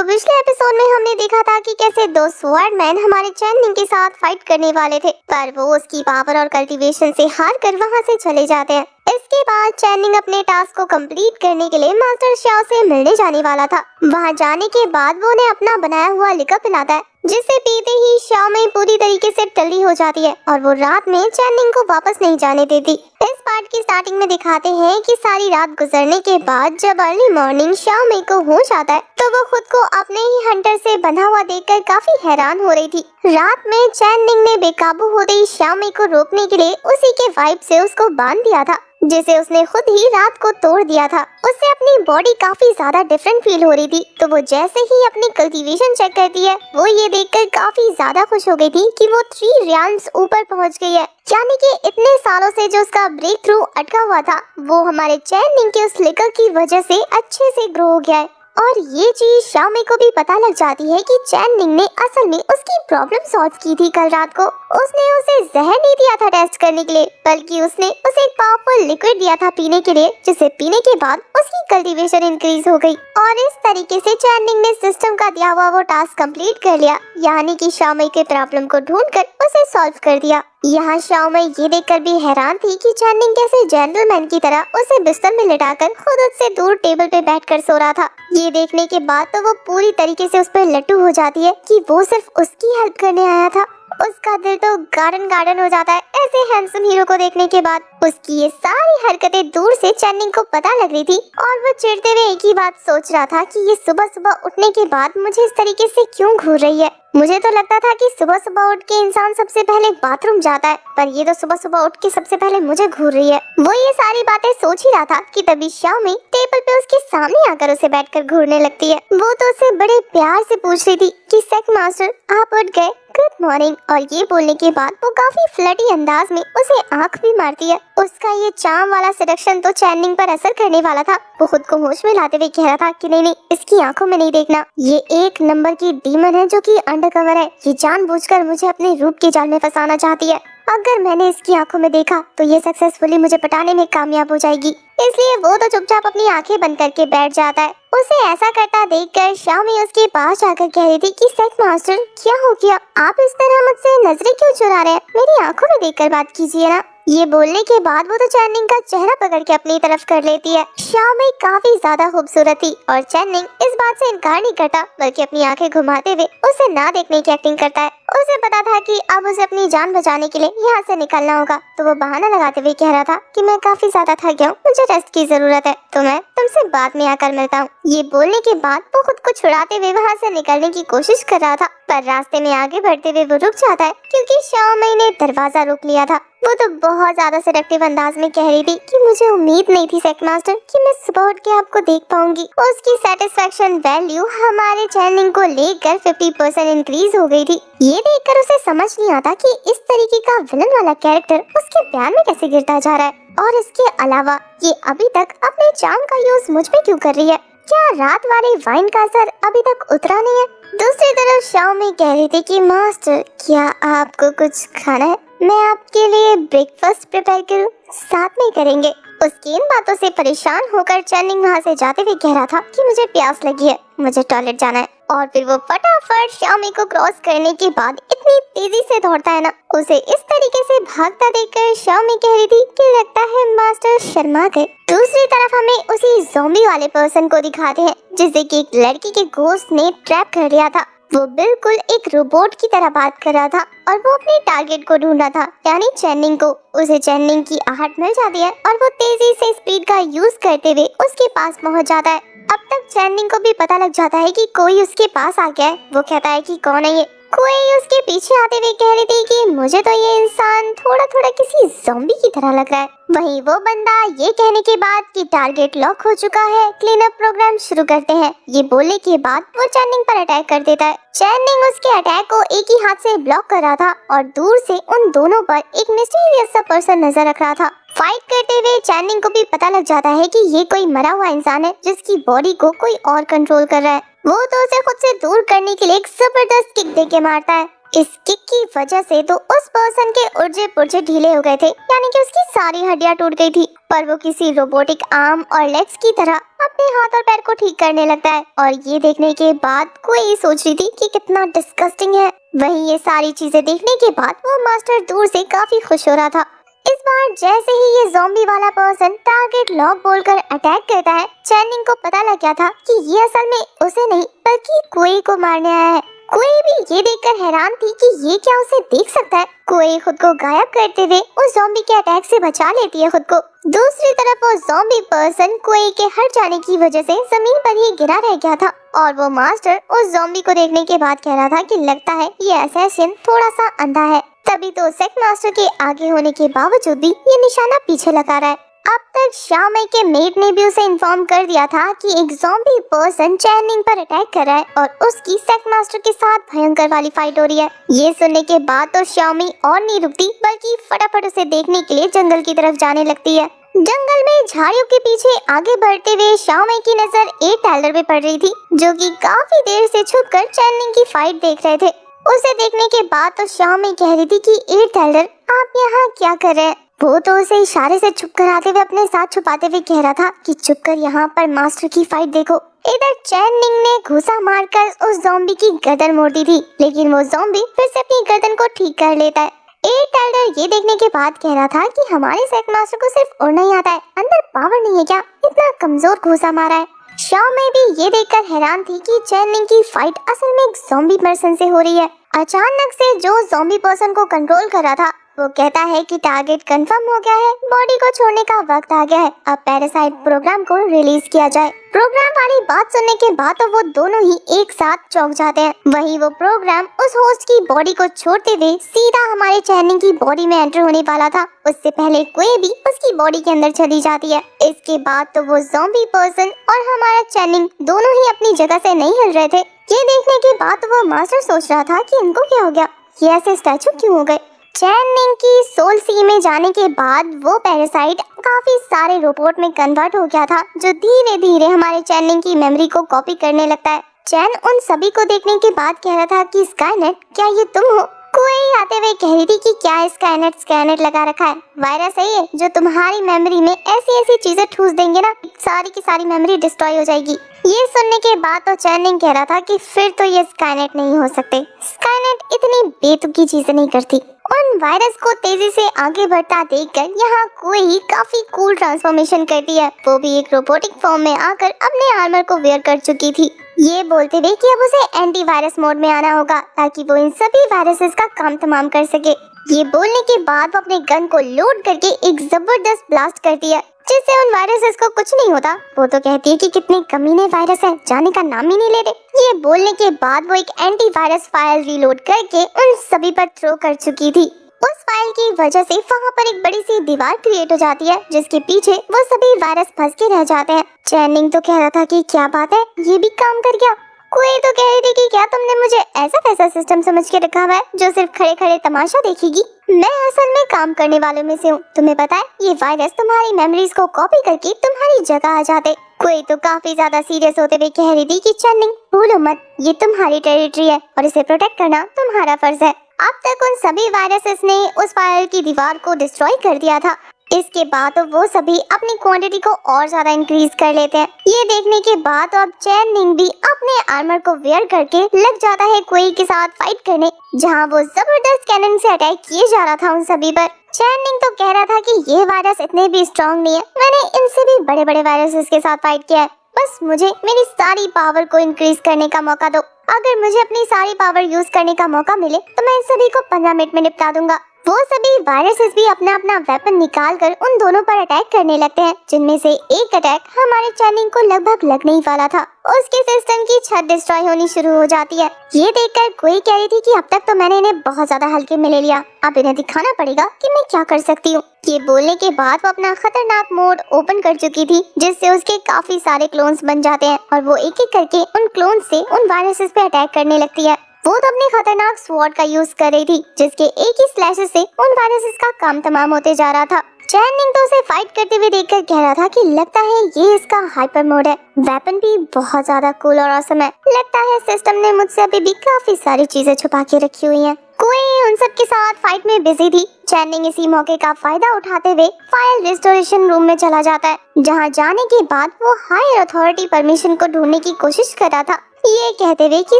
तो पिछले एपिसोड में हमने देखा था कि कैसे दो स्वॉर्डमैन हमारे चैनिंग के साथ फाइट करने वाले थे, पर वो उसकी पावर और कल्टीवेशन से हार कर वहाँ से चले जाते हैं। इसके बाद चैनिंग अपने टास्क को कंप्लीट करने के लिए मास्टर शाओ से मिलने जाने वाला था। वहाँ जाने के बाद वो उन्हें अपना बनाया हुआ लिकर पिलाता है, जिसे पीते ही शाओ में पूरी तरीके से टल्ली हो जाती है और वो रात में चैनिंग को वापस नहीं जाने देती। इस पार्ट की स्टार्टिंग में दिखाते हैं कि सारी रात गुजरने के बाद जब अर्ली मॉर्निंग शाओ में को होश आता है तो वो खुद को अपने ही हंटर से बंधा हुआ देखकर काफी हैरान हो रही थी। रात में चैनिंग ने बेकाबू होते ही शाओ में को रोकने के लिए उसी के वाइब से उसको बांध दिया था, जिसे उसने खुद ही रात को तोड़ दिया था। उससे अपनी बॉडी काफी ज्यादा डिफरेंट फील हो रही थी, तो वो जैसे ही अपनी कल्टीवेशन चेक करती है वो ये देखकर काफी ज्यादा खुश हो गई थी कि वो 3 रियाल्म्स ऊपर पहुंच गई है। यानी कि इतने सालों से जो उसका ब्रेक थ्रू अटका हुआ था वो हमारे चैनिंग के उस लिकर की वजह से अच्छे से ग्रो हो गया है। और ये चीज शाओ में को भी पता लग जाती है कि चैनिंग ने असल में उसकी प्रॉब्लम सॉल्व की थी। कल रात को उसने उसे जहर नहीं दिया था टेस्ट करने के लिए, बल्कि उसने उसे एक पावरफुल लिक्विड दिया था पीने के लिए, जिसे पीने के बाद उसकी कल्टीवेशन इंक्रीज हो गई। और इस तरीके से चैनिंग ने सिस्टम का दिया हुआ वो टास्क कंप्लीट कर लिया, यानी कि शाओ में के प्रॉब्लम को ढूंढकर उसे सॉल्व कर दिया। यहाँ शाओ में ये देखकर भी हैरान थी कि चैनिंग कैसे जेंटलमैन की तरह उसे बिस्तर में लिटाकर खुद उससे दूर टेबल पे बैठकर सो रहा था। ये देखने के बाद तो वो पूरी तरीके से उस पर लट्टू हो जाती है कि वो सिर्फ उसकी हेल्प करने आया था। उसका दिल तो गार्डन हो जाता है ऐसे हैंडसम हीरो को देखने के बाद। उसकी ये सारी हरकतें दूर से चैनिंग को पता लग रही थी और वो चिढ़ते हुए एक ही बात सोच रहा था कि ये सुबह सुबह उठने के बाद मुझे इस तरीके से क्यों घूर रही है। मुझे तो लगता था कि सुबह सुबह उठ के इंसान सबसे पहले बाथरूम जाता है, पर ये तो सुबह सुबह उठ के सबसे पहले मुझे घूर रही है। वो ये सारी बातें सोच ही रहा था कि तभी शाओ में टेबल पे उसके सामने आकर उसे बैठकर घूरने लगती है। वो तो उसे बड़े प्यार से पूछ रही थी कि सेक मास्टर आप उठ गए, गुड मॉर्निंग। और ये बोलने के बाद वो काफी फ्लर्टी अंदाज में उसे आंख भी मारती है। उसका ये चार्म वाला सिडक्शन तो चैनिंग पर असर करने वाला था। वो खुद को होश में लाते हुए कह रहा था कि नहीं, इसकी आंखों में नहीं देखना, ये एक नंबर की डीमन है जो कि अंडरकवर है। ये जानबूझकर मुझे अपने रूप के जाल में फंसाना चाहती है। अगर मैंने इसकी आंखों में देखा तो ये सक्सेसफुली मुझे पटाने में कामयाब हो जाएगी। इसलिए वो तो चुपचाप अपनी आंखें बंद करके बैठ जाता है। उसे ऐसा करता देखकर शाओ में उसके पास जाकर कह रही थी कि सेक मास्टर क्या हो गया, आप इस तरह मुझसे नजरें क्यों चुरा रहे हैं, मेरी आंखों में देखकर बात कीजिए ना। ये बोलने के बाद वो तो चैनिंग का चेहरा पकड़ के अपनी तरफ कर लेती है। शाओ में काफी ज्यादा खूबसूरत थी और चैनिंग इस बात से इनकार नहीं करता, बल्कि अपनी आंखें घुमाते हुए उसे ना देखने की एक्टिंग करता है। उसे पता था कि अब उसे अपनी जान बचाने के लिए यहाँ से निकलना होगा, तो वो बहाना लगाते हुए कह रहा था कि मैं काफी ज्यादा थक गया हूँ, मुझे रेस्ट की जरूरत है, तो मैं तुमसे बाद में आकर मिलता हूँ। ये बोलने के बाद वो खुद को छुड़ाते हुए वहाँ से निकलने की कोशिश कर रहा था, पर रास्ते में आगे बढ़ते हुए वो रुक जाता है क्योंकि शाओ में ने दरवाजा रोक लिया था। वो तो बहुत ज्यादा सेडक्टिव अंदाज में कह रही थी कि मुझे उम्मीद नहीं थी सेक मास्टर कि मैं सुबह उठ के आपको देख पाऊंगी। उसकी सेटिस्फेक्शन वैल्यू हमारे चैनिंग को लेकर 50% इंक्रीज हो गई थी। ये देखकर उसे समझ नहीं आता कि इस तरीके का विलन वाला कैरेक्टर उसके प्यार में कैसे गिरता जा रहा है। और इसके अलावा ये अभी तक अपने चार्म का यूज मुझ पे क्यों कर रही है, क्या रात वाले वाइन का असर अभी तक उतरा नहीं है। दूसरी तरफ शाओ में कह रही थी कि मास्टर क्या आपको कुछ खाना है, मैं आपके लिए ब्रेकफास्ट प्रिपेयर करूं, साथ में करेंगे। उसकी इन बातों से परेशान होकर चैनिंग वहाँ से जाते हुए कह रहा था कि मुझे प्यास लगी है, मुझे टॉयलेट जाना है। और फिर वो फटाफट शाओ में को क्रॉस करने के बाद इतनी तेजी से दौड़ता है ना, उसे इस तरीके से भागता देखकर शाओ में कह रही थी कि लगता है मास्टर शर्मा गए। दूसरी तरफ हमें उसी ज़ॉम्बी वाले पर्सन को दिखाते हैं जिसे कि एक लड़की के घोस्ट ने ट्रैप कर लिया था। वो बिल्कुल एक रोबोट की तरह बात कर रहा था और वो अपने टारगेट को ढूंढ रहा था, यानी चैनिंग को। उसे चैनिंग की आहट मिल जाती है और वो तेजी से स्पीड का यूज करते हुए उसके पास पहुंच जाता है। अब तक चैनिंग को भी पता लग जाता है कि कोई उसके पास आ गया है। वो कहता है कि कौन है ये। कोई उसके पीछे आते हुए कह रही थी कि मुझे तो ये इंसान थोड़ा थोड़ा किसी ज़ॉम्बी की तरह लग रहा है। वहीं वो बंदा ये कहने के बाद कि टारगेट लॉक हो चुका है, क्लीन अप प्रोग्राम शुरू करते हैं। ये बोलने के बाद वो चैनिंग पर अटैक कर देता है। चैनिंग उसके अटैक को एक ही हाथ से ब्लॉक कर रहा था और दूर से उन दोनों पर एक मिस्टीरियस सा पर्सन नजर रख रहा था। फाइट करते हुए चैनिंग को भी पता लग जाता है कि ये कोई मरा हुआ इंसान है जिसकी बॉडी को कोई और कंट्रोल कर रहा है। वो तो उसे खुद से दूर करने के लिए एक जबरदस्त किक देके मारता है इस किक की वजह से तो उस पर्सन के उर्जे पुर्जे ढीले हो गए थे, यानी कि उसकी सारी हड्डियां टूट गई थी। पर वो किसी रोबोटिक आर्म और लेग्स की तरह अपने हाथ और पैर को ठीक करने लगता है। और ये देखने के बाद कोई सोच रही थी कि कितना डिस्गस्टिंग है। वहीं ये सारी चीजें देखने के बाद वो मास्टर दूर से काफी खुश हो रहा था। इस बार जैसे ही ये ज़ॉम्बी वाला पर्सन टारगेट लॉक बोलकर अटैक करता है, चैनिंग को पता लग गया था कि ये असल में उसे नहीं बल्कि कोई को मारने आया है। कोई भी ये देखकर हैरान थी कि ये क्या उसे देख सकता है। कोई खुद को गायब करते हुए उस ज़ॉम्बी के अटैक से बचा लेती है खुद को। दूसरी तरफ वो ज़ॉम्बी पर्सन कोई के हट जाने की वजह से जमीन पर ही गिरा रह गया था और वो मास्टर उस ज़ॉम्बी को देखने के बाद कह रहा था कि लगता है ये असैसिन थोड़ा सा अंधा है। तभी तो सेक मास्टर के आगे होने के बावजूद भी ये निशाना पीछे लगा रहा है। अब तक शाओमेई के मेट ने भी उसे इन्फॉर्म कर दिया था कि एक ज़ॉम्बी पर्सन चैनिंग पर अटैक कर रहा है और उसकी सेक मास्टर के साथ भयंकर वाली फाइट हो रही है। ये सुनने के बाद तो शाओमेई और नहीं रुकती बल्कि फटाफट उसे देखने के लिए जंगल की तरफ जाने लगती है। जंगल में झाड़ियों के पीछे आगे बढ़ते हुए शाओमेई की नजर एक टाइलर पे पड़ रही थी, जो कि काफी देर से छुपकर चैनिंग की फाइट देख रहे थे। उसे देखने के बाद तो शाओमेई कह रही थी कि ए टाइलर, आप यहाँ क्या कर रहे हैं? वो तो उसे इशारे से चुप कराते हुए अपने साथ छुपाते हुए कह रहा था कि चुप कर, यहाँ पर मास्टर की फाइट देखो। इधर चैनिंग ने घुसा मारकर उस ज़ॉम्बी की गर्दन मोड़ दी थी, लेकिन वो ज़ॉम्बी फिर से अपनी गर्दन को ठीक कर लेता है। एक टाइलर ये देखने के बाद कह रहा था कि हमारे सेक मास्टर को सिर्फ उड़ना ही आता है, अंदर पावर नहीं है क्या? इतना कमजोर घुसा मारा है। शाओमेई भी ये देखकर हैरान थी कि चैनिंग की फाइट असल में एक ज़ॉम्बी पर्सन से हो रही है। अचानक से जो ज़ॉम्बी पर्सन को कंट्रोल कर रहा था वो कहता है कि टारगेट कंफर्म हो गया है, बॉडी को छोड़ने का वक्त आ गया है, अब पैरासाइट प्रोग्राम को रिलीज किया जाए। प्रोग्राम वाली बात सुनने के बाद तो वो दोनों ही एक साथ चौंक जाते हैं। वहीं वो प्रोग्राम उस होस्ट की बॉडी को छोड़ते हुए सीधा हमारे चैनिंग की बॉडी में एंटर होने वाला था, उससे पहले कोई भी उसकी बॉडी के अंदर चली जाती है। इसके बाद तो वो ज़ॉम्बी पर्सन और हमारा चैनिंग दोनों ही अपनी जगह से नहीं हिल रहे थे। ये देखने के बाद तो वो मास्टर सोच रहा था कि इनको क्या हो गया, ये ऐसे स्टैचू क्यों हो गए। चैनिंग की सोल सी में जाने के बाद वो पैरासाइट काफी सारे रोबोट में कन्वर्ट हो गया था, जो धीरे धीरे हमारे चैनिंग की मेमोरी को कॉपी करने लगता है। चैन उन सभी को देखने के बाद कह रहा था कि स्काईनेट, क्या ये तुम हो? कोई आते हुए कह रही थी कि क्या स्काईनेट लगा रखा है, वायरस है ये जो तुम्हारी मेमोरी में ऐसी ऐसी चीजें ठूस देंगे ना, सारी की सारी मेमोरी डिस्ट्रॉय हो जाएगी। ये सुनने के बाद तो चैनिंग कह रहा था कि फिर तो ये स्काईनेट नहीं हो सकते, स्काईनेट इतनी बेतुकी चीजें नहीं करती। उन वायरस को तेजी से आगे बढ़ता देखकर यहाँ कोई काफी कूल ट्रांसफॉर्मेशन करती है, वो भी एक रोबोटिक फॉर्म में आकर अपने आर्मर को वेयर कर चुकी थी, ये बोलते हुए कि अब उसे एंटी वायरस मोड में आना होगा ताकि वो इन सभी वायरसेस का काम तमाम कर सके। ये बोलने के बाद वो अपने गन को लोड करके एक जबरदस्त ब्लास्ट करती है, जिससे उन वायरसेस को कुछ नहीं होता। वो तो कहती है कि कितने कमीने वायरस हैं, जाने का नाम ही नहीं ले रहे। ये बोलने के बाद वो एक एंटी वायरस फाइल रीलोड करके उन सभी पर थ्रो कर चुकी थी। उस फाइल की वजह से वहाँ पर एक बड़ी सी दीवार क्रिएट हो जाती है, जिसके पीछे वो सभी वायरस फंस के रह जाते हैं। चैनिंग तो कह रहा था कि क्या बात है, ये भी काम कर गया। कोई तो कह रही थी कि क्या तुमने मुझे ऐसा कैसा सिस्टम समझ के रखा हुआ है जो सिर्फ खड़े खड़े तमाशा देखेगी? मैं असल में काम करने वालों में से हूँ। तुम्हें पता है ये वायरस तुम्हारी मेमोरीज को कॉपी करके तुम्हारी जगह आ जाते। कोई तो काफी ज्यादा सीरियस होते हुए कह रही थी कि चैनिंग भूलो मत, ये तुम्हारी टेरिटरी है और इसे प्रोटेक्ट करना तुम्हारा फर्ज है। अब तक उन सभी वायरसेस ने उस फाइल की दीवार को डिस्ट्रॉय कर दिया था। इसके बाद तो वो सभी अपनी क्वांटिटी को और ज्यादा इंक्रीज कर लेते हैं। ये देखने के बाद तो अब चैनिंग भी अपने आर्मर को वेयर करके लग जाता है कोई के साथ फाइट करने, जहां वो जबरदस्त कैनन से अटैक किए जा रहा था उन सभी पर। चैनिंग तो कह रहा था कि ये वायरस इतने भी स्ट्रॉन्ग नहीं है, मैंने इनसे भी बड़े बड़े वायरसेस के साथ फाइट किया है, बस मुझे मेरी सारी पावर को इंक्रीज करने का मौका दो। अगर मुझे अपनी सारी पावर यूज करने का मौका मिले तो मैं इन सभी को 15 मिनट में निपटा दूंगा। वो सभी वायरसेस भी अपना अपना वेपन निकाल कर उन दोनों पर अटैक करने लगते हैं, जिनमें से एक अटैक हमारे चैनिंग को लगभग लगने ही वाला था। उसके सिस्टम की छत डिस्ट्रॉय होनी शुरू हो जाती है। ये देखकर कोई कह रही थी कि अब तक तो मैंने इन्हें बहुत ज्यादा हल्के में ले लिया, अब इन्हें दिखाना पड़ेगा कि मैं क्या कर सकती हूँ। ये बोलने के बाद वो अपना खतरनाक मोड ओपन कर चुकी थी, जिससे उसके काफी सारे क्लोन्स बन जाते हैं और वो एक एक करके उन क्लोन्स से उन वायरसेस पे अटैक करने लगती है। वो तो अपनी खतरनाक स्वॉर्ड का यूज कर रही थी, जिसके एक ही स्लैशेस से उन वायरसेस का काम तमाम होते जा रहा था। चैनिंग तो उसे फाइट करते हुए देखकर कह रहा था कि लगता है ये इसका हाइपर मोड है। वेपन भी बहुत ज्यादा कूल और ऑसम है। लगता है सिस्टम ने मुझसे अभी भी काफी सारी चीजें छुपा के रखी हुई हैं। कोई उन सब के साथ फाइट में बिजी थी। चैनिंग इसी मौके का फायदा उठाते हुए फाइल रिस्टोरेशन रूम में चला जाता है, जहाँ जाने के बाद वो हायर अथॉरिटी परमिशन को ढूंढने की कोशिश कर रहा था, ये कहते हुए कि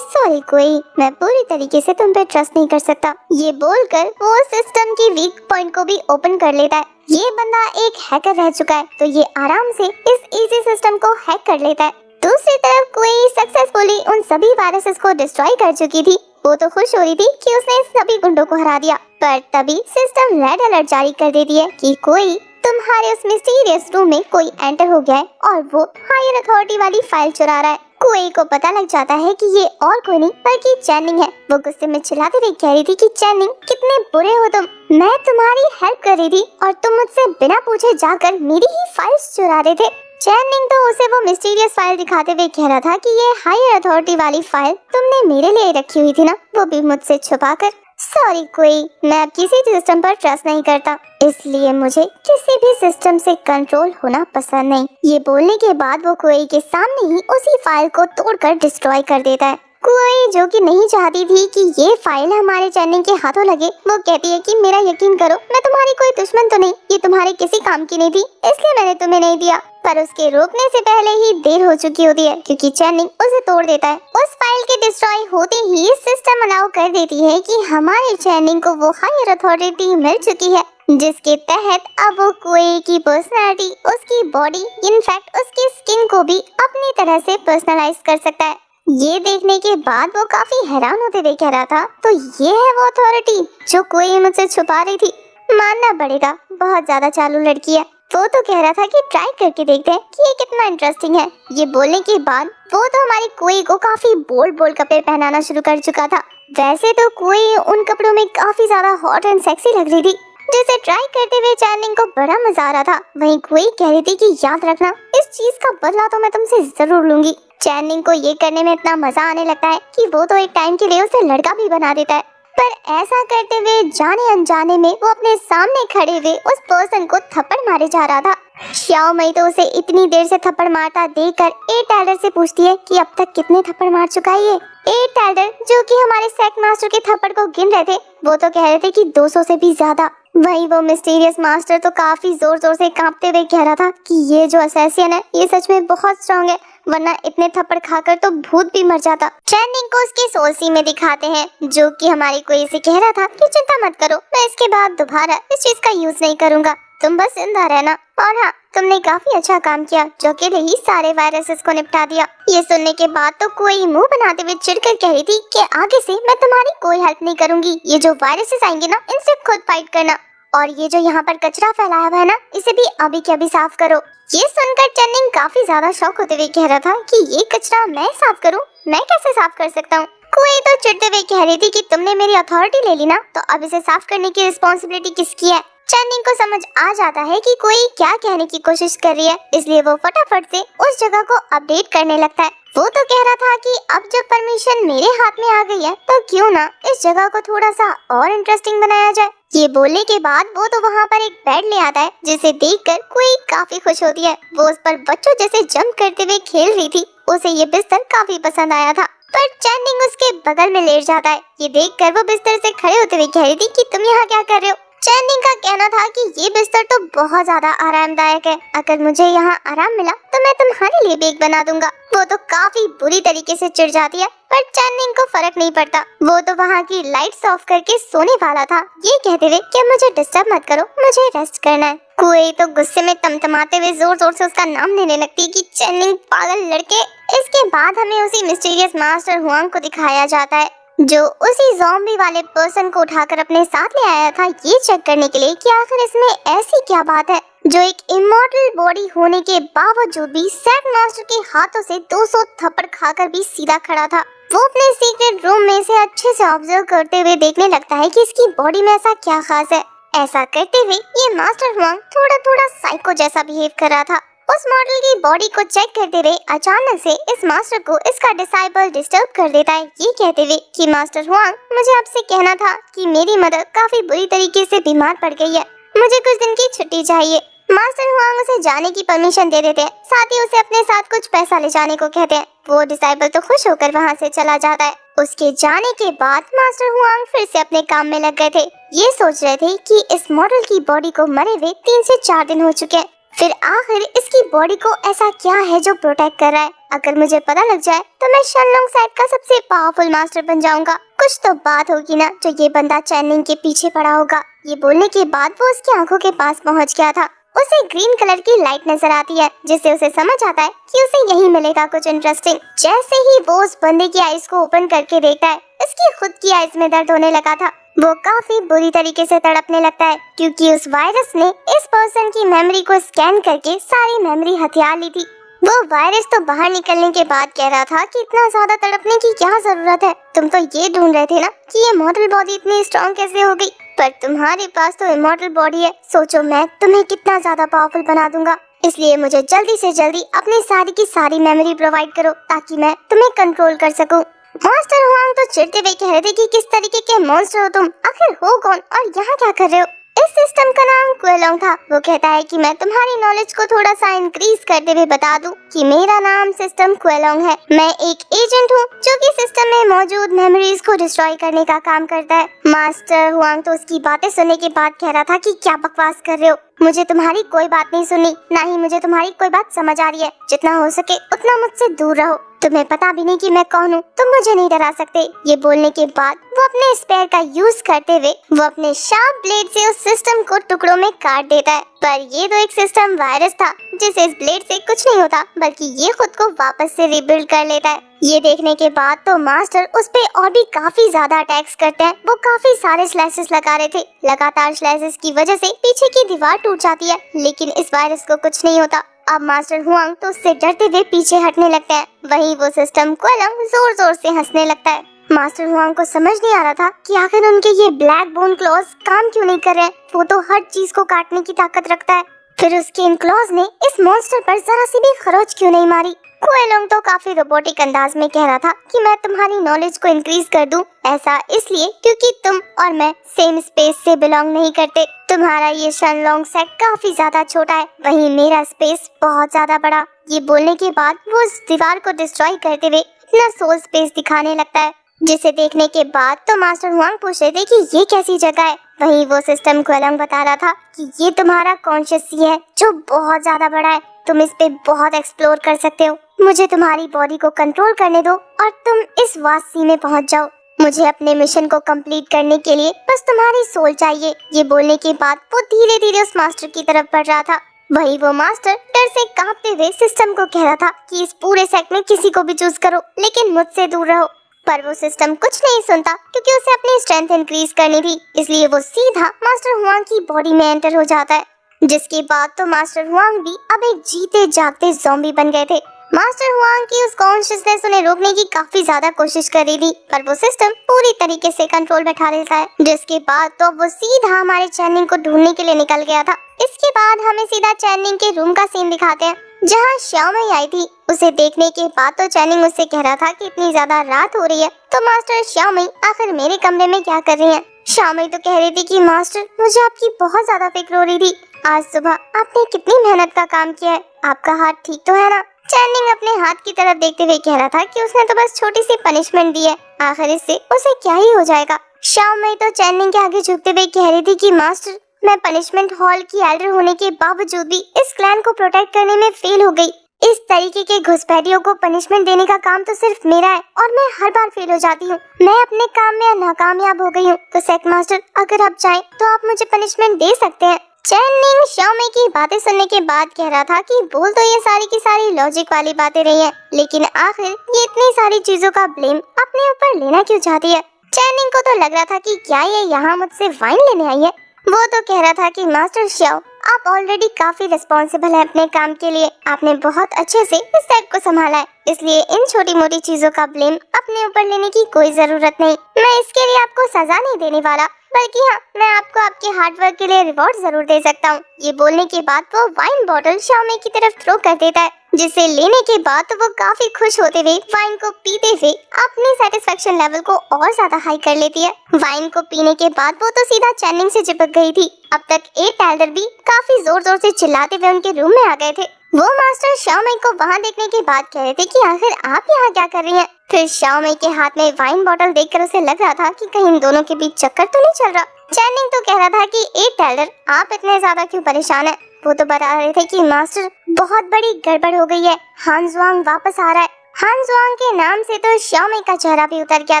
सॉरी कोई, मैं पूरी तरीके से तुम पे ट्रस्ट नहीं कर सकता। ये बोलकर वो सिस्टम की वीक पॉइंट को भी ओपन कर लेता है। ये बंदा एक हैकर रह चुका है, तो ये आराम से इस इजी सिस्टम को हैक कर लेता है। दूसरी तरफ कोई सक्सेसफुली उन सभी वायरसेस को डिस्ट्रॉय कर चुकी थी। वो तो खुश हो रही थी कि उसने सभी गुंडों को हरा दिया, पर तभी सिस्टम रेड अलर्ट जारी कर देती है कि कोई तुम्हारे उस मिस्टीरियस रूम में कोई एंटर हो गया है और वो हायर अथॉरिटी वाली फाइल चुरा रहा है। कोई को पता लग जाता है कि ये और कोई नहीं बल्कि चैनिंग है। वो गुस्से में चिल्लाते हुए कह रही थी कि चैनिंग कितने बुरे हो तुम, मैं तुम्हारी हेल्प कर रही थी और तुम मुझसे बिना पूछे जाकर मेरी ही फाइल्स चुरा रहे थे। चैनिंग तो उसे वो मिस्टीरियस फाइल दिखाते हुए कह रहा था कि ये हायर अथॉरिटी वाली फाइल तुमने मेरे लिए रखी हुई थी ना, वो भी मुझसे छुपाकर। सॉरी कोई, मैं अब किसी सिस्टम पर ट्रस्ट नहीं करता, इसलिए मुझे किसी भी सिस्टम से कंट्रोल होना पसंद नहीं। ये बोलने के बाद वो कोई के सामने ही उसी फाइल को तोड़कर डिस्ट्रॉय कर देता है। कोई जो कि नहीं चाहती थी कि ये फाइल हमारे चैनिंग के हाथों लगे, वो कहती है कि मेरा यकीन करो, मैं तुम्हारी कोई दुश्मन तो नहीं, ये तुम्हारे किसी काम की नहीं थी, इसलिए मैंने तुम्हें नहीं दिया। पर उसके रोकने से पहले ही देर हो चुकी होती है, क्योंकि चैनिंग उसे तोड़ देता है। उस फाइल के डिस्ट्रॉय होते ही सिस्टम अलाउ कर देती है कि हमारे चैनिंग को वो हायर अथॉरिटी मिल चुकी है, जिसके तहत अब वो कोई की पर्सनालिटी, उसकी बॉडी, इनफैक्ट उसकी स्किन को भी अपनी तरह से पर्सनलाइज कर सकता है। ये देखने के बाद वो काफी हैरान होते हुए कह रहा था, तो ये है वो अथॉरिटी जो कोई मुझसे छुपा रही थी। मानना पड़ेगा, बहुत ज्यादा चालू लड़की है। वो तो कह रहा था कि ट्राई करके देखते हैं कि ये कितना इंटरेस्टिंग है। ये बोलने के बाद वो तो हमारी कोई को काफी बोल्ड बोल्ड कपड़े पहनाना शुरू कर चुका था। वैसे तो कोई उन कपड़ों में काफी ज्यादा हॉट एंड सेक्सी लग रही थी, जिसे ट्राई करते हुए चैनिंग को बड़ा मजा आ रहा था। वहीं कोई कह रही थी कि याद रखना, इस चीज का बदला तो मैं तुमसे जरूर लूंगी। चैनिंग को ये करने में इतना मजा आने लगता है कि वो तो एक टाइम के लिए उसे लड़का भी बना देता है। पर ऐसा करते हुए जाने अनजाने में वो अपने सामने खड़े हुए उस पर्सन को थप्पड़ मारे जा रहा था। श्याओ मई तो उसे इतनी देर से थप्पड़ मारता देखकर ए टाइलर से पूछती है कि अब तक कितने थप्पड़ मार चुका है ये। ए टाइलर जो कि हमारे सेक मास्टर के थप्पड़ को गिन रहे थे, वो तो कह रहे थे कि 200 से भी ज्यादा। वही वो मिस्टीरियस मास्टर तो काफी जोर जोर से कांपते हुए कह रहा था कि ये जो असैसियन है ये सच में बहुत स्ट्रॉन्ग है, वरना इतने थप्पड़ खाकर तो भूत भी मर जाता। चैनिंग को उसकी सोलसी में दिखाते हैं, जो कि हमारी कोई से कह रहा था कि चिंता मत करो, मैं इसके बाद दोबारा इस चीज का यूज नहीं करूंगा, तुम बस जिंदा रहना। और हाँ, तुमने काफी अच्छा काम किया जो अकेले ही सारे वायरसेस को निपटा दिया। ये सुनने के बाद तो कोई मुंह बनाते हुए चिढ़कर कह रही थी कि आगे से मैं तुम्हारी कोई हेल्प नहीं करूंगी, ये जो वायरसेस आएंगे ना, इनसे खुद फाइट करना, और ये जो यहाँ पर कचरा फैलाया हुआ है ना, इसे भी अभी के अभी साफ करो। ये सुनकर चैनिंग काफी ज्यादा शौक होते हुए कह रहा था कि ये कचरा मैं साफ करूं, मैं कैसे साफ कर सकता हूँ। कोई तो चिढ़ते हुए कह रही थी कि तुमने मेरी अथॉरिटी ले ली ना, तो अब इसे साफ करने की रिस्पॉन्सिबिलिटी किसकी है। चैनिंग को समझ आ जाता है कि कोई क्या कहने की कोशिश कर रही है, इसलिए वो फटाफट से उस जगह को अपडेट करने लगता है। वो तो कह रहा था कि अब जब परमिशन मेरे हाथ में आ गई है, तो क्यों ना इस जगह को थोड़ा सा और इंटरेस्टिंग बनाया जाए। ये बोलने के बाद वो तो वहाँ पर एक बेड ले आता है, जिसे देखकर कोई काफी खुश होती है। वो उस पर बच्चों जैसे जंप करते हुए खेल रही थी। उसे ये बिस्तर काफी पसंद आया था, पर चैनिंग उसके बगल में लेट जाता है। ये देखकर वो बिस्तर से खड़े होते हुए कह रही थी कि तुम यहाँ क्या कर रहे हो। चैनिंग का कहना था कि ये बिस्तर तो बहुत ज्यादा आरामदायक है, अगर मुझे यहाँ आराम मिला तो मैं तुम्हारे लिए भी एक बना दूंगा। वो तो काफी बुरी तरीके से चिढ़ जाती है, पर चैनिंग को फर्क नहीं पड़ता। वो तो वहाँ की लाइट्स ऑफ करके सोने वाला था, ये कहते हुए कि मुझे डिस्टर्ब मत करो, मुझे रेस्ट करना है। कोई तो गुस्से में तमतमाते हुए जोर जोर से उसका नाम लेने लगती कि चैनिंग पागल लड़के। इसके बाद हमें उसी मिस्टीरियस मास्टर हुआंग को दिखाया जाता है, जो उसी ज़ॉम्बी वाले पर्सन को उठाकर अपने साथ ले आया था, ये चेक करने के लिए कि आखिर इसमें ऐसी क्या बात है जो एक इमॉर्टल बॉडी होने के बावजूद भी सेक मास्टर के हाथों से 200 थप्पड़ खाकर भी सीधा खड़ा था। वो अपने सीक्रेट रूम में से अच्छे से ऑब्जर्व करते हुए देखने लगता है कि इसकी बॉडी में ऐसा क्या खास है। ऐसा करते हुए ये मास्टर हुआंग थोड़ा थोड़ा साइको जैसा बिहेव कर रहा था। उस मॉडल की बॉडी को चेक करते हुए अचानक से इस मास्टर को इसका डिसाइबल डिस्टर्ब कर देता है, ये कहते हुए कि मास्टर हुआंग, मुझे आपसे कहना था कि मेरी मदर काफी बुरी तरीके से बीमार पड़ गई है। मुझे कुछ दिन की छुट्टी चाहिए। मास्टर हुआंग उसे जाने की परमिशन दे देते हैं, साथ ही उसे अपने साथ कुछ पैसा ले जाने को कहते हैं। वो डिसाइबल तो खुश होकर वहाँ से चला जाता है। उसके जाने के बाद मास्टर हुआंग फिर से अपने काम में लग गए थे। ये सोच रहे थे कि इस मॉडल की बॉडी को मरे हुए 3 से 4 दिन हो चुके हैं, फिर आखिर इसकी बॉडी को ऐसा क्या है जो प्रोटेक्ट कर रहा है। अगर मुझे पता लग जाए तो मैं शनलोंग साइड का सबसे पावरफुल मास्टर बन जाऊंगा। कुछ तो बात होगी ना जो ये बंदा चैनिंग के पीछे पड़ा होगा। ये बोलने के बाद वो उसकी आंखों के पास पहुंच गया था। उसे ग्रीन कलर की लाइट नजर आती है, जिससे उसे समझ आता है कि उसे यही मिलेगा कुछ इंटरेस्टिंग। जैसे ही वो उस बंदे की आईज को ओपन करके देखता है, उसकी खुद की आईज में दर्द होने लगा था। वो काफी बुरी तरीके से तड़पने लगता है, क्योंकि उस वायरस ने इस पर्सन की मेमोरी को स्कैन करके सारी मेमोरी हथियार ली थी। वो वायरस तो बाहर निकलने के बाद कह रहा था कि इतना ज्यादा तड़पने की क्या जरूरत है, तुम तो ये ढूंढ रहे थे ना कि ये मॉडल बॉडी इतनी स्ट्रॉन्ग कैसे हो गई, पर तुम्हारे पास तो इमॉर्टल बॉडी है। सोचो मैं तुम्हें कितना ज्यादा पावरफुल बना दूंगा, इसलिए मुझे जल्दी से जल्दी अपनी सारी की सारी मेमोरी प्रोवाइड करो ताकि मैं तुम्हें कंट्रोल कर सकूं। मास्टर हुआंग तो चिढ़ते हुए कह रहे थे कि किस तरीके के मॉन्स्टर हो तुम, आखिर हो कौन और यहाँ क्या कर रहे हो। इस सिस्टम का नाम क्वेलोंग था। वो कहता है कि मैं तुम्हारी नॉलेज को थोड़ा सा इंक्रीज करते हुए बता दूं कि मेरा नाम सिस्टम क्वेलोंग है। मैं एक एजेंट हूँ जो कि सिस्टम में मौजूद मेमोरीज को डिस्ट्रॉय करने का काम करता है। मास्टर हुआंग तो उसकी बातें सुनने के बाद कह रहा था कि क्या बकवास कर रहे हो, मुझे तुम्हारी कोई बात नहीं सुनी, ना ही मुझे तुम्हारी कोई बात समझ आ रही है। जितना हो सके उतना मुझसे दूर रहो, तुम्हें पता भी नहीं कि मैं कौन हूँ, तुम मुझे नहीं डरा सकते। ये बोलने के बाद वो अपने स्पेयर का यूज करते हुए वो अपने शार्प ब्लेड से उस सिस्टम को टुकड़ों में काट देता है। पर ये तो एक सिस्टम वायरस था, जिसे इस ब्लेड से कुछ नहीं होता, बल्कि ये खुद को वापस से रिबिल्ड कर लेता है। ये देखने के बाद तो मास्टर उस पे और भी काफी ज्यादा अटैक्स करते हैं। वो काफी सारे स्लैशेस लगा रहे थे। लगातार स्लैशेस की वजह से पीछे की दीवार टूट जाती है, लेकिन इस वायरस को कुछ नहीं होता। अब मास्टर हुआंग तो उससे डरते हुए पीछे हटने लगते हैं। वहीं वो सिस्टम क्वेलोंग जोर जोर से हंसने लगता है। मास्टर हुआंग को समझ नहीं आ रहा था कि आखिर उनके ये ब्लैक बोन क्लॉज काम क्यों नहीं कर रहे हैं। वो तो हर चीज को काटने की ताकत रखता है, फिर उसके इन क्लॉज ने इस मॉन्स्टर पर जरा सी भी खरोच क्यों नहीं मारी। क्वेलोंग तो काफी रोबोटिक अंदाज में कह रहा था कि मैं तुम्हारी नॉलेज को इंक्रीज कर दूं, ऐसा इसलिए क्योंकि तुम और मैं सेम स्पेस से बिलोंग नहीं करते। तुम्हारा ये शनलोंग सेट काफी ज्यादा छोटा है, वहीं मेरा स्पेस बहुत ज्यादा बड़ा। ये बोलने के बाद वो उस दीवार को डिस्ट्रॉय करते हुए अपना सोल स्पेस दिखाने लगता है, जिसे देखने के बाद तो मास्टर हुआंग पूछ रहे थे कि ये कैसी जगह है। वहीं वो सिस्टम क्वेलोंग बता रहा था कि ये तुम्हारा कॉन्शियस सी है जो बहुत ज्यादा बड़ा है, तुम इस पे बहुत एक्सप्लोर कर सकते हो। मुझे तुम्हारी बॉडी को कंट्रोल करने दो और तुम इस वास्ट सी में पहुंच जाओ। मुझे अपने मिशन को कंप्लीट करने के लिए बस तुम्हारी सोल चाहिए। ये बोलने के बाद वो धीरे धीरे उस मास्टर की तरफ बढ़ रहा था। वही वो मास्टर डर से कांपते हुए सिस्टम को कह रहा था कि इस पूरे सेट में किसी को भी चूज करो, लेकिन मुझसे दूर रहो। पर वो सिस्टम कुछ नहीं सुनता, क्योंकि उसे अपनी स्ट्रेंथ इंक्रीज करनी थी। इसलिए वो सीधा मास्टर हुआंग की बॉडी में एंटर हो जाता है, जिसके बाद तो मास्टर हुआंग भी अब एक जीते जागते ज़ॉम्बी बन गए थे। मास्टर हुआंग की उस कॉन्शियसनेस उन्हें रोकने की काफी ज्यादा कोशिश कर रही थी, पर वो सिस्टम पूरी तरीके से कंट्रोल बैठा लेता है। जिसके बाद तो वो सीधा हमारे चैनिंग को ढूंढने के लिए निकल गया था। इसके बाद हमें सीधा चैनिंग के रूम का सीन दिखाते हैं, जहाँ श्याओमई आई थी। उसे देखने के बाद तो चैनिंग उससे कह रहा था कि इतनी ज्यादा रात हो रही है, तो मास्टर श्याओमई आखिर मेरे कमरे में क्या कर रही हैं? श्याओमई तो कह रही थी कि मास्टर मुझे आपकी बहुत ज्यादा फिक्र हो रही थी। आज सुबह आपने कितनी मेहनत का काम किया है, आपका हाथ ठीक तो है ना? चैनिंग अपने हाथ की तरफ देखते हुए कह रहा था कि उसने तो बस छोटी सी पनिशमेंट दी है, आखिर इससे उसे क्या ही हो जाएगा। श्याओमई तो चैनिंग के आगे झुकते हुए कह रही थी कि मास्टर मैं पनिशमेंट हॉल की एल्डर होने के बावजूद भी इस क्लैन को प्रोटेक्ट करने में फेल हो गई। इस तरीके के घुसपैठियों को पनिशमेंट देने का काम तो सिर्फ मेरा है और मैं हर बार फेल हो जाती हूँ। मैं अपने काम में नाकामयाब हो गई हूँ, तो सेट मास्टर अगर आप चाहें तो आप मुझे पनिशमेंट दे सकते हैं। चैनिंग श्याओमई की बातें सुनने के बाद कह रहा था कि बोल तो ये सारी की सारी लॉजिक वाली बातें रही हैं, लेकिन आखिर ये इतनी सारी चीजों का ब्लेम अपने ऊपर लेना क्यों चाहती है? चैनिंग को तो लग रहा था कि क्या ये यहाँ मुझसे वाइन लेने आई है। वो तो कह रहा था कि मास्टर श्याओ आप ऑलरेडी काफी रिस्पॉन्सिबल है अपने काम के लिए, आपने बहुत अच्छे से इस सेट को संभाला है, इसलिए इन छोटी मोटी चीजों का ब्लेम अपने ऊपर लेने की कोई जरूरत नहीं। मैं इसके लिए आपको सजा नहीं देने वाला, बल्कि हाँ मैं आपको आपके हार्डवर्क के लिए रिवॉर्ड जरूर दे सकता हूँ। ये बोलने के बाद वो वाइन बॉटल श्याओमई की तरफ थ्रो कर देता है। जिसे लेने के बाद तो वो काफी खुश होते हुए वाइन को पीते हुए अपनी सेटिस्फेक्शन लेवल को और ज्यादा हाई कर लेती है। वाइन को पीने के बाद वो तो सीधा चैनिंग से चिपक गई थी। अब तक एक टेलर भी काफी जोर जोर से चिल्लाते हुए उनके रूम में आ गए थे। वो मास्टर शाओमई को वहाँ देखने के बाद कह रहे थे कि आखिर आप यहाँ क्या कर रही हैं? फिर शाओमई के हाथ में वाइन बॉटल देखकर उसे लग रहा था कि कहीं इन दोनों के बीच चक्कर तो नहीं चल रहा। चैनिंग तो कह रहा था कि एक टेलर आप इतने ज्यादा क्यों परेशान है? वो तो बता रहे थे कि मास्टर बहुत बड़ी गड़बड़ हो गई है, हान जुआंग वापस आ रहा है। हान जुआंग के नाम से तो शाओमई का चेहरा भी उतर गया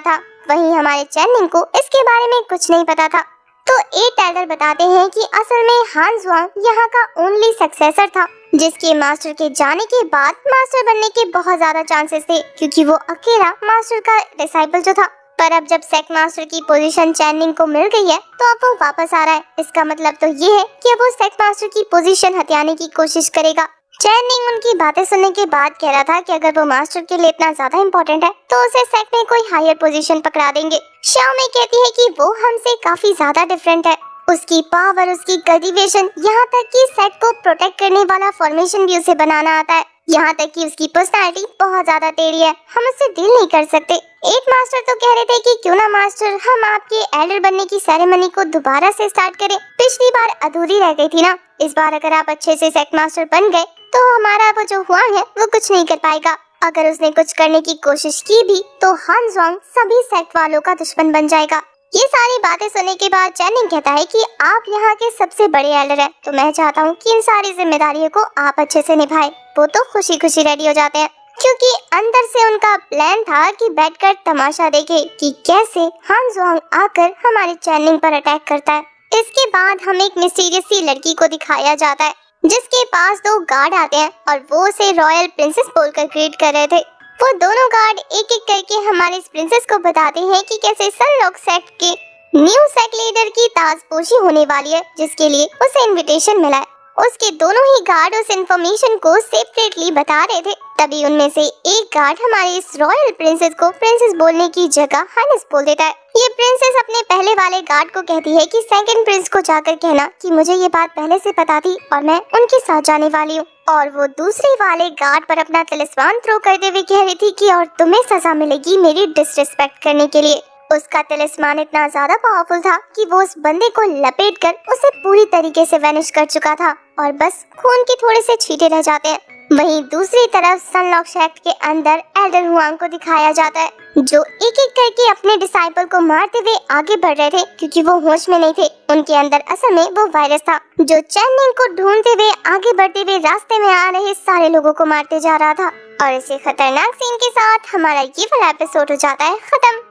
था। वहीं हमारे चैनिंग को इसके बारे में कुछ नहीं पता था। तो एक टेलर बताते हैं कि असल में हान जुआंग यहाँ का ओनली सक्सेसर था, जिसके मास्टर के जाने के बाद मास्टर बनने के बहुत ज्यादा चांसेस थे, क्योंकि वो अकेला मास्टर का डिसाइपल जो था। पर अब जब सेक मास्टर की पोजीशन चैनिंग को मिल गई है तो अब वो वापस आ रहा है। इसका मतलब तो ये है कि अब वो सेक मास्टर की पोजीशन हथियाने की कोशिश करेगा। चैनिंग उनकी बातें सुनने के बाद कह रहा था कि अगर वो मास्टर के लिए इतना ज्यादा इम्पोर्टेंट है तो उसे सेक में कोई हायर पोजीशन पकड़ा देंगे। शाओमई कहती है कि वो हमसे काफी ज्यादा डिफरेंट है। उसकी पावर, उसकी कल्टीवेशन, यहाँ तक कि सेट को प्रोटेक्ट करने वाला फॉर्मेशन भी उसे बनाना आता है। यहाँ तक कि उसकी पर्सनालिटी बहुत ज्यादा टेढ़ी है, हम उससे डील नहीं कर सकते। एक मास्टर तो कह रहे थे कि क्यों ना मास्टर हम आपके एल्डर बनने की सेरेमनी को दोबारा से स्टार्ट करें। पिछली बार अधूरी रह गई थी ना, इस बार अगर आप अच्छे से सेक्ट मास्टर बन गए तो हमारा वो जो हुआ है वो कुछ नहीं कर पाएगा। अगर उसने कुछ करने की कोशिश की भी तो हान जुआंग सभी सेक्ट वालों का दुश्मन बन जाएगा। ये सारी बातें सुनने के बाद चैनिंग कहता है कि आप यहाँ के सबसे बड़े एल्डर हैं, तो मैं चाहता हूँ कि इन सारी जिम्मेदारियों को आप अच्छे से निभाएं। वो तो खुशी खुशी रेडी हो जाते हैं, क्योंकि अंदर से उनका प्लान था कि बैठकर तमाशा देखे कि कैसे हान जुआंग आकर हमारे चैनिंग पर अटैक करता है। इसके बाद हमें एक मिस्टीरियस सी लड़की को दिखाया जाता है, जिसके पास 2 गार्ड आते हैं और वो उसे रॉयल प्रिंसेस बोलकर ग्रीट कर रहे थे। वो दोनों गार्ड एक एक करके हमारे इस प्रिंसेस को बताते हैं कि कैसे सनलॉक सेक्ट के न्यू सेक्ट लीडर की ताजपोशी होने वाली है, जिसके लिए उसे इनविटेशन मिला है। उसके दोनों ही गार्ड उस इन्फॉर्मेशन को सेपरेटली बता रहे थे। तभी उनमें से एक गार्ड हमारे इस रॉयल प्रिंसेस को प्रिंसेस बोलने की जगह हाइनेस बोल देता है। ये प्रिंसेस अपने पहले वाले गार्ड को कहती है कि सेकंड प्रिंस को जाकर कहना कि मुझे ये बात पहले से पता थी और मैं उनके साथ जाने वाली हूँ। और वो दूसरे वाले गार्ड पर अपना तिलिस्मान थ्रो करते हुए कह रही थी कि और तुम्हें सजा मिलेगी मेरी डिसरिस्पेक्ट करने के लिए। उसका तिलिस्मान इतना ज्यादा पावरफुल था कि वो उस बंदे को लपेटकर उसे पूरी तरीके से वैनिश कर चुका था और बस खून के थोड़े से छींटे रह जाते हैं। वहीं दूसरी तरफ सनलॉक सेक्ट के अंदर एल्डर हुआंग को दिखाया जाता है, जो एक एक करके अपने डिसाइपल को मारते हुए आगे बढ़ रहे थे, क्योंकि वो होश में नहीं थे। उनके अंदर असल में वो वायरस था जो चैनिंग को ढूंढते हुए आगे बढ़ते हुए रास्ते में आ रहे सारे लोगों को मारते जा रहा था। और इसी खतरनाक सीन के साथ हमारा ये वाला एपिसोड हो जाता है खत्म।